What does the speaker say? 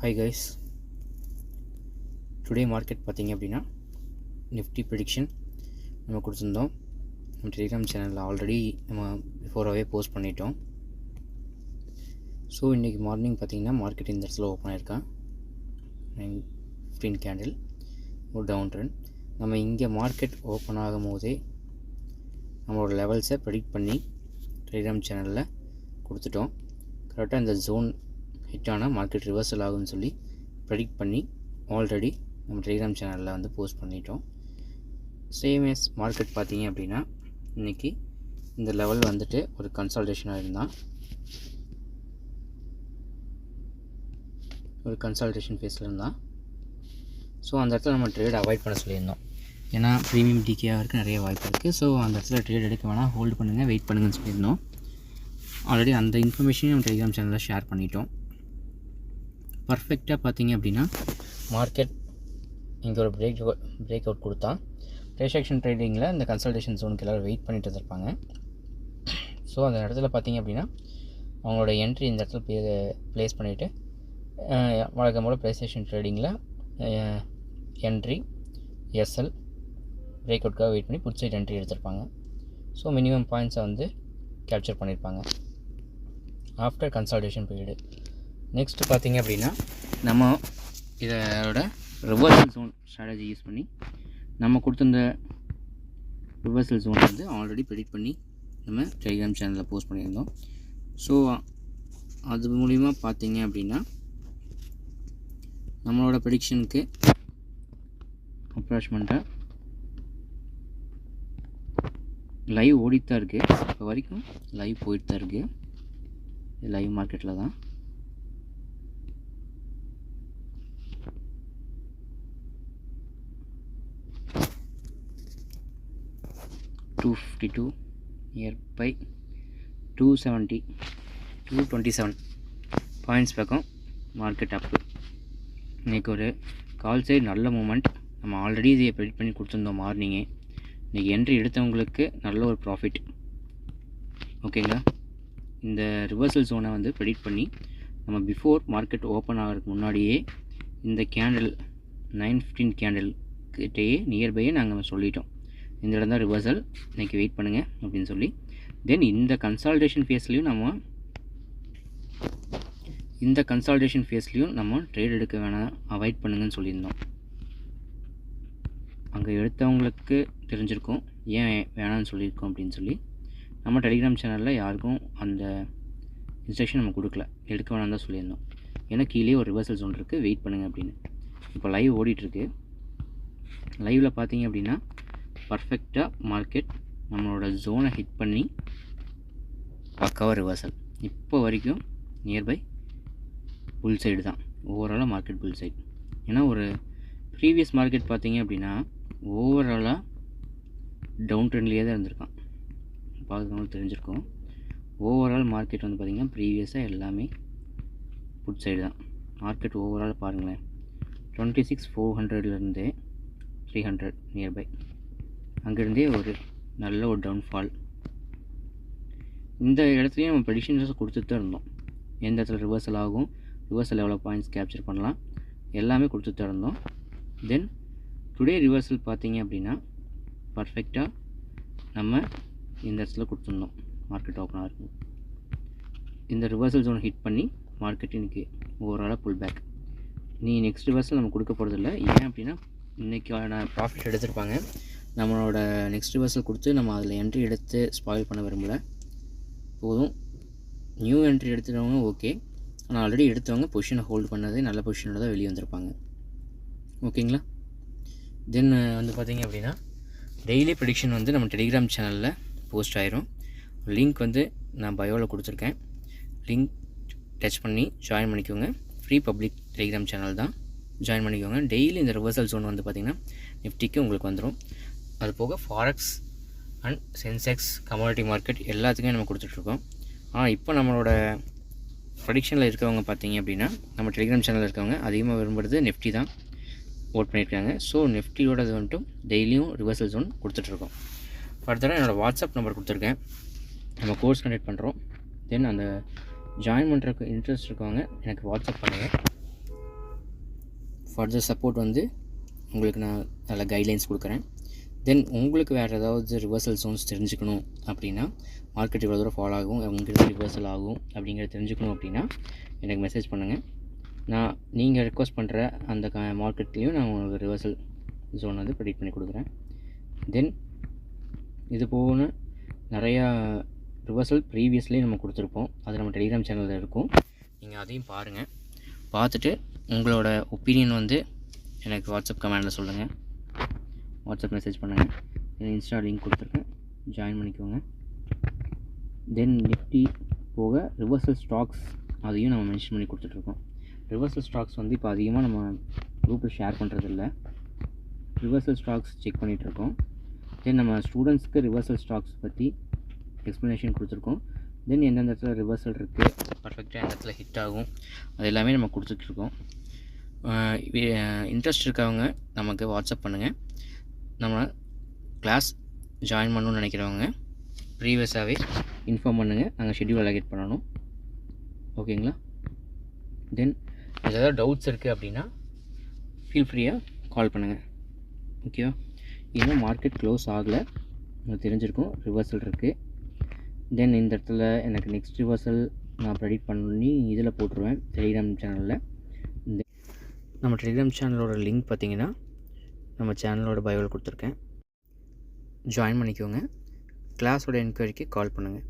Hi guys, today market பார்த்திங்க அப்படின்னா Nifty prediction நம்ம கொடுத்துருந்தோம். நம்ம டெலிகிராம் சேனலில் ஆல்ரெடி நம்ம பிஃபோராகவே போஸ்ட் பண்ணிட்டோம். ஸோ இன்றைக்கி மார்னிங் பார்த்திங்கன்னா மார்க்கெட் இந்த இடத்துல ஓப்பன் ஆகிருக்கான். 9:15 கேண்டில் ஒரு டவுன் ட்ரெண்ட். நம்ம இங்கே மார்க்கெட் ஓப்பன் ஆகும் போதே நம்மளோட லெவல்ஸை ப்ரெடிக்ட் பண்ணி டெலிகிராம் சேனலில் கொடுத்துட்டோம். கரெக்டாக இந்த ஜோன் ஹிட் ஆனால் மார்க்கெட் ரிவர்சல் ஆகும்னு சொல்லி ப்ரெடிக்ட் பண்ணி ஆல்ரெடி நம்ம டெலிகிராம் சேனலில் வந்து போஸ்ட் பண்ணிட்டோம். சேம் மார்க்கெட் பார்த்தீங்க அப்படின்னா இன்றைக்கி இந்த லெவல் வந்துட்டு ஒரு கன்சால்டேஷனாக இருந்தால் ஒரு கன்சால்டேஷன் ஃபேஸில் இருந்தால் ஸோ அந்த இடத்துல நம்ம ட்ரேட் அவாய்ட் பண்ண சொல்லியிருந்தோம். ஏன்னா ப்ரீமியம் டிகே ஆகிறதுக்கு நிறைய வாய்ப்பு இருக்குது. ஸோ அந்த இடத்துல ட்ரேட் எடுக்க வேணாம், ஹோல்டு பண்ணுங்கள், வெயிட் பண்ணுங்கன்னு சொல்லியிருந்தோம். ஆல்ரெடி அந்த இன்ஃபர்மேஷனையும் நம்ம டெலிகிராம் சேனலில் ஷேர் பண்ணிட்டோம். பர்ஃபெக்டாக பார்த்தீங்க அப்படின்னா மார்க்கெட் இங்கே ஒரு பிரேக் அவுட் கொடுத்தா ப்ரைஸ் ஆக்ஷன் ட்ரேடிங்கில் இந்த கன்சல்டேஷன் ஜோனுக்கு எல்லோரும் வெயிட் பண்ணிட்டு இருப்பாங்க. ஸோ அந்த இடத்துல பார்த்தீங்க அப்படின்னா அவங்களோட என்ட்ரி இந்த இடத்துல ப்ளேஸ் பண்ணிவிட்டு வழக்கம் போல் ப்ரைஸ் ஆக்ஷன் ட்ரேடிங்கில் என்ட்ரி எஸ்எல் பிரேக் அவுட்காக வெயிட் பண்ணி புட் சைட் என்ட்ரி எடுத்திருப்பாங்க. ஸோ மினிமம் பாயிண்ட்ஸை வந்து கேப்சர் பண்ணியிருப்பாங்க ஆஃப்டர் கன்சல்டேஷன் பீரியடு. நெக்ஸ்ட்டு பார்த்திங்க அப்படின்னா நம்ம இதோட ரிவர்சல் ஜோன் ஸ்ட்ராட்டஜி யூஸ் பண்ணி நம்ம கொடுத்துருந்த ரிவர்சல் ஜோன் வந்து ஆல்ரெடி ப்ரெடிக்ட் பண்ணி நம்ம டெலிகிராம் சேனலில் போஸ்ட் பண்ணியிருந்தோம். ஸோ அது மூலிமா பார்த்தீங்க அப்படின்னா நம்மளோட ப்ரெடிக்ஷனுக்கு அப்ராக்சிமேட்டாக லைவ் ஓடிட்டு தான் இருக்குது. இப்போ வரைக்கும் லைவ் போயிட்டு தான் இருக்குது. லைவ் மார்க்கெட்டில் தான். $252 நியர்பை 270 227 பாயிண்ட்ஸ் பக்கம் மார்க்கெட் அப்பு. இன்றைக்கி ஒரு கால் சைடு நல்ல மூமெண்ட். நம்ம ஆல்ரெடி இதை ப்ரெடிக்ட் பண்ணி கொடுத்துருந்தோம் மார்னிங்கே. இன்றைக்கி என்ட்ரி எடுத்தவங்களுக்கு நல்ல ஒரு ப்ராஃபிட். ஓகேங்களா? இந்த ரிவர்சல் ஜோனை வந்து ப்ரெடிக்ட் பண்ணி நம்ம பிஃபோர் மார்க்கெட் ஓப்பன் ஆகிறதுக்கு முன்னாடியே இந்த கேண்டில் 9:15 கேண்டில் கிட்டேயே நியர்பையே நாங்கள் சொல்லிட்டோம், இந்த இடம் தான் ரிவர்சல், இன்றைக்கி வெயிட் பண்ணுங்கள் அப்படின்னு சொல்லி. தென் இந்த கன்சால்டேஷன் ஃபேஸ்லேயும் நம்ம ட்ரேட் எடுக்க வேணாம், அவாய்ட் பண்ணுங்கன்னு சொல்லியிருந்தோம். அங்கே எடுத்தவங்களுக்கு தெரிஞ்சிருக்கும் ஏன் வேணான்னு சொல்லியிருக்கோம் அப்படின்னு சொல்லி. நம்ம டெலிகிராம் சேனலில் யாருக்கும் அந்த இன்ஸ்ட்ரக்ஷன் நம்ம கொடுக்கல, எடுக்க வேணாம் தான் சொல்லியிருந்தோம். ஏன்னா கீழே ஒரு ரிவர்சல் ஜோன் இருக்குது, வெயிட் பண்ணுங்கள் அப்படின்னு. இப்போ லைவ் ஓடிட்டுருக்கு. லைவில் பார்த்தீங்க அப்படின்னா பர்ஃபெக்டாக மார்க்கெட் நம்மளோட ஜோனை ஹிட் பண்ணி பக்காவாக ரிவர்சல். இப்போ வரைக்கும் நியர்பை புல் சைடு தான், ஓவராலாக மார்க்கெட் புல் சைடு. ஏன்னா ஒரு ப்ரீவியஸ் மார்க்கெட் பார்த்தீங்க அப்படின்னா ஓவராலாக டவுன் ட்ரெண்ட்லேயே தான் இருந்திருக்கான், பார்க்குறவங்களுக்கு தெரிஞ்சிருக்கும். ஓவரால் மார்க்கெட் வந்து பார்த்திங்கன்னா ப்ரீவியஸாக எல்லாமே புட் சைடு தான். மார்க்கெட் ஓவரால் பாருங்களேன், 26,400 300 நியர்பை, அங்கேருந்தே ஒரு நல்ல ஒரு டவுன்ஃபால். இந்த இடத்துலையும் நம்ம ப்ரெடிக்ஷன்ஸ் கொடுத்துட்டு தான் இருந்தோம். எந்த இடத்துல ரிவர்சல் ஆகும், ரிவர்சல் எவ்வளோ பாயிண்ட்ஸ் கேப்சர் பண்ணலாம், எல்லாமே கொடுத்துட்டு தான் இருந்தோம். தென் டுடே ரிவர்சல் பார்த்தீங்க அப்படின்னா பர்ஃபெக்டாக நம்ம இந்த இடத்துல கொடுத்துருந்தோம். மார்க்கெட் ஓப்பன் ஆகும், இந்த ரிவர்சல் ஜோன் ஹிட் பண்ணி மார்க்கெட் இன்றைக்கி ஓவராலாக புல் பேக். நெக்ஸ்ட் ரிவர்சல் நம்ம கொடுக்க போகிறதில்ல. ஏன் அப்படின்னா இன்றைக்கான ப்ராஃபிட் எடுத்திருப்பாங்க. நம்மளோட நெக்ஸ்ட் ரிவர்சல் கொடுத்து நம்ம அதில் என்ட்ரி எடுத்து ஸ்பாயில் பண்ண விரும்பலை. போதும், நியூ என்ட்ரி எடுத்துகிறவங்க ஓகே, ஆனால் ஆல்ரெடி எடுத்தவங்க பொசிஷனை ஹோல்டு பண்ணது நல்ல பொசிஷனோட தான் வெளியே வந்திருப்பாங்க. ஓகேங்களா? தென் வந்து பார்த்திங்க அப்படின்னா டெய்லி ப்ரெடிக்ஷன் வந்து நம்ம டெலிகிராம் சேனலில் போஸ்ட் ஆயிரும். லிங்க் வந்து நான் பயோவில் கொடுத்துருக்கேன். லிங்க் டச் பண்ணி ஜாயின் பண்ணிக்கோங்க. ஃப்ரீ பப்ளிக் டெலிகிராம் சேனல் தான், ஜாயின் பண்ணிக்கோங்க. டெய்லி இந்த ரிவர்சல் ஜோன் வந்து பார்த்திங்கன்னா நிஃப்டிக்கு உங்களுக்கு வந்துடும். அது போக forex and Sensex commodity market எல்லாத்துக்குமே நம்ம கொடுத்துட்ருக்கோம். ஆனால் இப்போ நம்மளோட ப்ரெடிக்ஷனில் இருக்கவங்க பார்த்தீங்க அப்படின்னா நம்ம டெலிகிராம் சேனலில் இருக்கவங்க அதிகமாக விரும்புகிறது நிஃப்டி தான் ஓட் பண்ணியிருக்காங்க. ஸோ நிஃப்டியோட இது வந்துட்டு டெய்லியும் ரிவர்சல் ஜோன் கொடுத்துட்ருக்கோம். ஃபர்தராக என்னோடய வாட்ஸ்அப் நம்பர் கொடுத்துருக்கேன். நம்ம கோர்ஸ் கண்டக்ட் பண்ணுறோம். தென் அந்த ஜாயின் பண்ணுறதுக்கு இன்ட்ரெஸ்ட் இருக்கவங்க எனக்கு வாட்ஸ்அப் பண்ணுங்கள். ஃபர்தர் சப்போர்ட் வந்து உங்களுக்கு நான் நல்ல கைட்லைன்ஸ் கொடுக்குறேன். தென் உங்களுக்கு வேறு ஏதாவது ரிவர்சல் ஜோன்ஸ் தெரிஞ்சுக்கணும் அப்படின்னா, மார்க்கெட் இவ்வளோ தூரம் ஃபாலோ ஆகும், உங்களுக்கு ரிவர்சல் ஆகும் அப்படிங்கிறத தெரிஞ்சுக்கணும் அப்படின்னா எனக்கு மெசேஜ் பண்ணுங்கள். நீங்கள் ரெக்வஸ்ட் பண்ணுற அந்த மார்க்கெட்லேயும் நான் உங்களுக்கு ரிவர்சல் ஜோன் வந்து ப்ரெடிக்ட் பண்ணி கொடுக்குறேன். தென் இது போக நிறையா ரிவர்சல் ப்ரீவியஸ்லேயே நம்ம கொடுத்துருப்போம். அது நம்ம டெலிகிராம் சேனலில் இருக்கும். நீங்கள் அதையும் பாருங்கள். பார்த்துட்டு உங்களோட ஒப்பீனியன் வந்து எனக்கு வாட்ஸ்அப் கமெண்டில் சொல்லுங்கள். வாட்ஸ்அப் மெசேஜ் பண்ணுங்கள். இன்ஸ்டா லிங்க் கொடுத்துருக்கேன், ஜாயின் பண்ணிக்கோங்க. தென் நிஃப்டி போக ரிவர்சல் ஸ்டாக்ஸ் அதையும் நம்ம மென்ஷன் பண்ணி கொடுத்துட்ருக்கோம். ரிவர்சல் ஸ்டாக்ஸ் வந்து இப்போ அதிகமாக நம்ம குரூப்பில் ஷேர் பண்ணுறதில்ல. ரிவர்சல் ஸ்டாக்ஸ் செக் பண்ணிகிட்ருக்கோம். தென் நம்ம ஸ்டூடெண்ட்ஸ்க்கு ரிவர்சல் ஸ்டாக்ஸ் பற்றி எக்ஸ்ப்ளனேஷன் கொடுத்துருக்கோம். தென் எந்தெந்த இடத்துல ரிவர்சல் இருக்குது, பர்ஃபெக்டாக எந்த இடத்துல ஹிட் ஆகும், அது எல்லாமே நம்ம கொடுத்துட்ருக்கோம். இன்ட்ரெஸ்ட் இருக்கவங்க நமக்கு வாட்ஸ்அப் பண்ணுங்கள். நம்ம கிளாஸ் ஜாயின் பண்ணணும்னு நினைக்கிறவங்க ப்ரீவியஸாகவே இன்ஃபார்ம் பண்ணுங்கள். நாங்கள் ஷெட்யூல் அலோகேட் பண்ணணும். ஓகேங்களா? தென் ஏதாவது டவுட்ஸ் இருக்குது அப்படின்னா ஃபீல் ஃப்ரீயாக கால் பண்ணுங்கள். ஓகேவா? இன்னும் மார்க்கெட் க்ளோஸ் ஆகலை, உங்களுக்கு தெரிஞ்சிருக்கும். ரிவர்சல் இருக்குது. தென் இந்த இடத்துல எனக்கு நெக்ஸ்ட் ரிவர்சல் நான் ப்ரெடிக்ட் பண்ணி இதில் போட்டுருவேன் டெலிகிராம் சேனலில். நம்ம டெலிகிராம் சேனலோட லிங்க் பார்த்தீங்கன்னா நம்ம சேனலோட பயோவில் கொடுத்துருக்கேன். ஜாயின் பண்ணிக்கோங்க. கிளாஸோட என்கொயரிக்கு கால் பண்ணுங்கள்.